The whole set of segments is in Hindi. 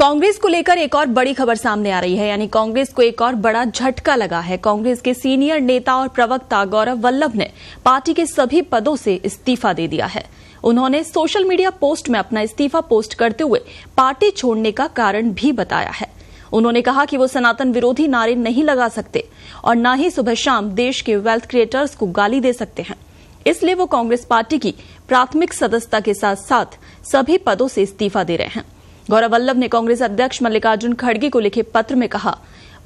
कांग्रेस को लेकर एक और बड़ी खबर सामने आ रही है, यानी कांग्रेस को एक और बड़ा झटका लगा है। कांग्रेस के सीनियर नेता और प्रवक्ता गौरव वल्लभ ने पार्टी के सभी पदों से इस्तीफा दे दिया है। उन्होंने सोशल मीडिया पोस्ट में अपना इस्तीफा पोस्ट करते हुए पार्टी छोड़ने का कारण भी बताया है। उन्होंने कहा कि वो सनातन विरोधी नारे नहीं लगा सकते और न ही सुबह शाम देश के वेल्थ क्रिएटर्स को गाली दे सकते हैं, इसलिए वो कांग्रेस पार्टी की प्राथमिक सदस्यता के साथ साथ सभी पदों से इस्तीफा दे रहे हैं। गौरव वल्लभ ने कांग्रेस अध्यक्ष मल्लिकार्जुन खड़गे को लिखे पत्र में कहा,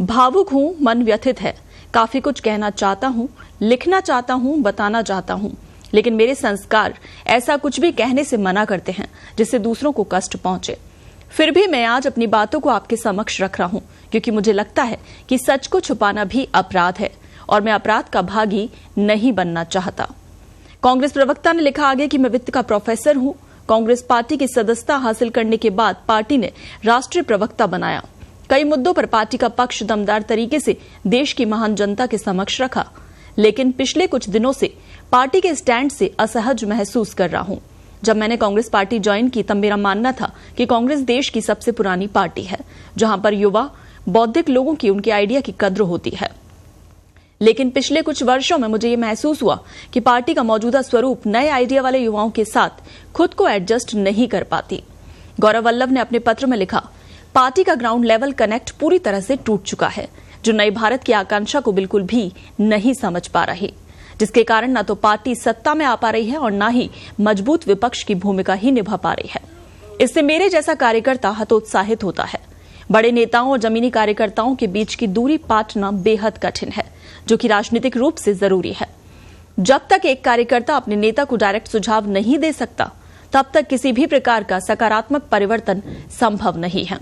भावुक हूं, मन व्यथित है, काफी कुछ कहना चाहता हूं, लिखना चाहता हूं, बताना चाहता हूं, लेकिन मेरे संस्कार ऐसा कुछ भी कहने से मना करते हैं जिससे दूसरों को कष्ट पहुंचे। फिर भी मैं आज अपनी बातों को आपके समक्ष रख रहा हूं, क्योंकि मुझे लगता है कि सच को छुपाना भी अपराध है और मैं अपराध का भागी नहीं बनना चाहता। कांग्रेस प्रवक्ता ने लिखा आगे कि मैं वित्त का प्रोफेसर हूं। कांग्रेस पार्टी की सदस्यता हासिल करने के बाद पार्टी ने राष्ट्रीय प्रवक्ता बनाया। कई मुद्दों पर पार्टी का पक्ष दमदार तरीके से देश की महान जनता के समक्ष रखा, लेकिन पिछले कुछ दिनों से पार्टी के स्टैंड से असहज महसूस कर रहा हूं। जब मैंने कांग्रेस पार्टी ज्वाइन की तब मेरा मानना था कि कांग्रेस देश की सबसे पुरानी पार्टी है, जहां पर युवा बौद्धिक लोगों की उनके आइडिया की कद्र होती है। लेकिन पिछले कुछ वर्षों में मुझे ये महसूस हुआ कि पार्टी का मौजूदा स्वरूप नए आइडिया वाले युवाओं के साथ खुद को एडजस्ट नहीं कर पाती। गौरव वल्लभ ने अपने पत्र में लिखा, पार्टी का ग्राउंड लेवल कनेक्ट पूरी तरह से टूट चुका है, जो नए भारत की आकांक्षा को बिल्कुल भी नहीं समझ पा रही, जिसके कारण न तो पार्टी सत्ता में आ पा रही है और न ही मजबूत विपक्ष की भूमिका ही निभा पा रही है। इससे मेरे जैसा कार्यकर्ता हतोत्साहित होता है। बड़े नेताओं और जमीनी कार्यकर्ताओं के बीच की दूरी पाटना बेहद कठिन है, जो कि राजनीतिक रूप से जरूरी है। जब तक एक कार्यकर्ता अपने नेता को डायरेक्ट सुझाव नहीं दे सकता, तब तक किसी भी प्रकार का सकारात्मक परिवर्तन संभव नहीं है।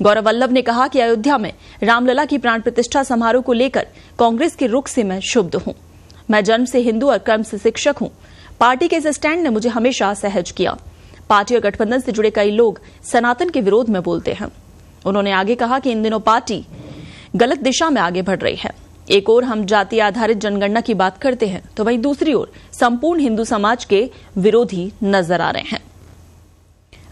गौरव वल्लभ ने कहा कि अयोध्या में रामलला की प्राण प्रतिष्ठा समारोह को लेकर कांग्रेस के रुख से मैं क्षुब्ध हूं। मैं जन्म से हिंदू और कर्म से शिक्षक हूं। पार्टी के इस स्टैंड ने मुझे हमेशा असहज किया। पार्टी और गठबंधन से जुड़े कई लोग सनातन के विरोध में बोलते हैं। उन्होंने आगे कहा कि इन दिनों पार्टी गलत दिशा में आगे बढ़ रही है। एक ओर हम जाति आधारित जनगणना की बात करते हैं, तो वहीं दूसरी ओर संपूर्ण हिंदू समाज के विरोधी नजर आ रहे हैं।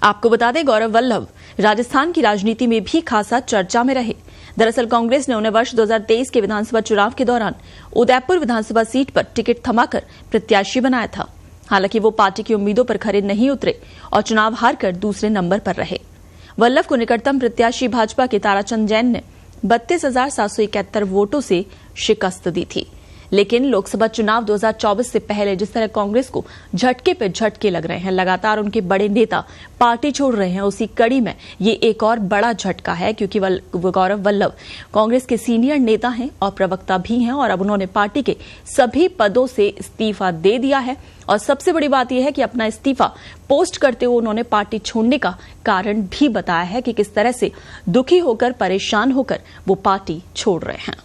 आपको बता दें, गौरव वल्लभ राजस्थान की राजनीति में भी खासा चर्चा में रहे। दरअसल कांग्रेस ने उन्हें वर्ष 2023 के विधानसभा चुनाव के दौरान उदयपुर विधानसभा सीट पर टिकट थमाकर प्रत्याशी बनाया था। हालांकि वो पार्टी की उम्मीदों पर खरे नहीं उतरे और चुनाव हारकर दूसरे नंबर पर रहे। वल्लभ को निकटतम प्रत्याशी भाजपा के ताराचंद जैन ने 32,771 वोटों से शिकस्त दी थी। लेकिन लोकसभा चुनाव 2024 से पहले जिस तरह कांग्रेस को झटके पे झटके लग रहे हैं, लगातार उनके बड़े नेता पार्टी छोड़ रहे हैं, उसी कड़ी में ये एक और बड़ा झटका है, क्योंकि गौरव वल्लभ कांग्रेस के सीनियर नेता हैं और प्रवक्ता भी हैं और अब उन्होंने पार्टी के सभी पदों से इस्तीफा दे दिया है। और सबसे बड़ी बात यह है कि अपना इस्तीफा पोस्ट करते हुए उन्होंने पार्टी छोड़ने का कारण भी बताया है कि किस तरह से दुखी होकर, परेशान होकर वो पार्टी छोड़ रहे हैं।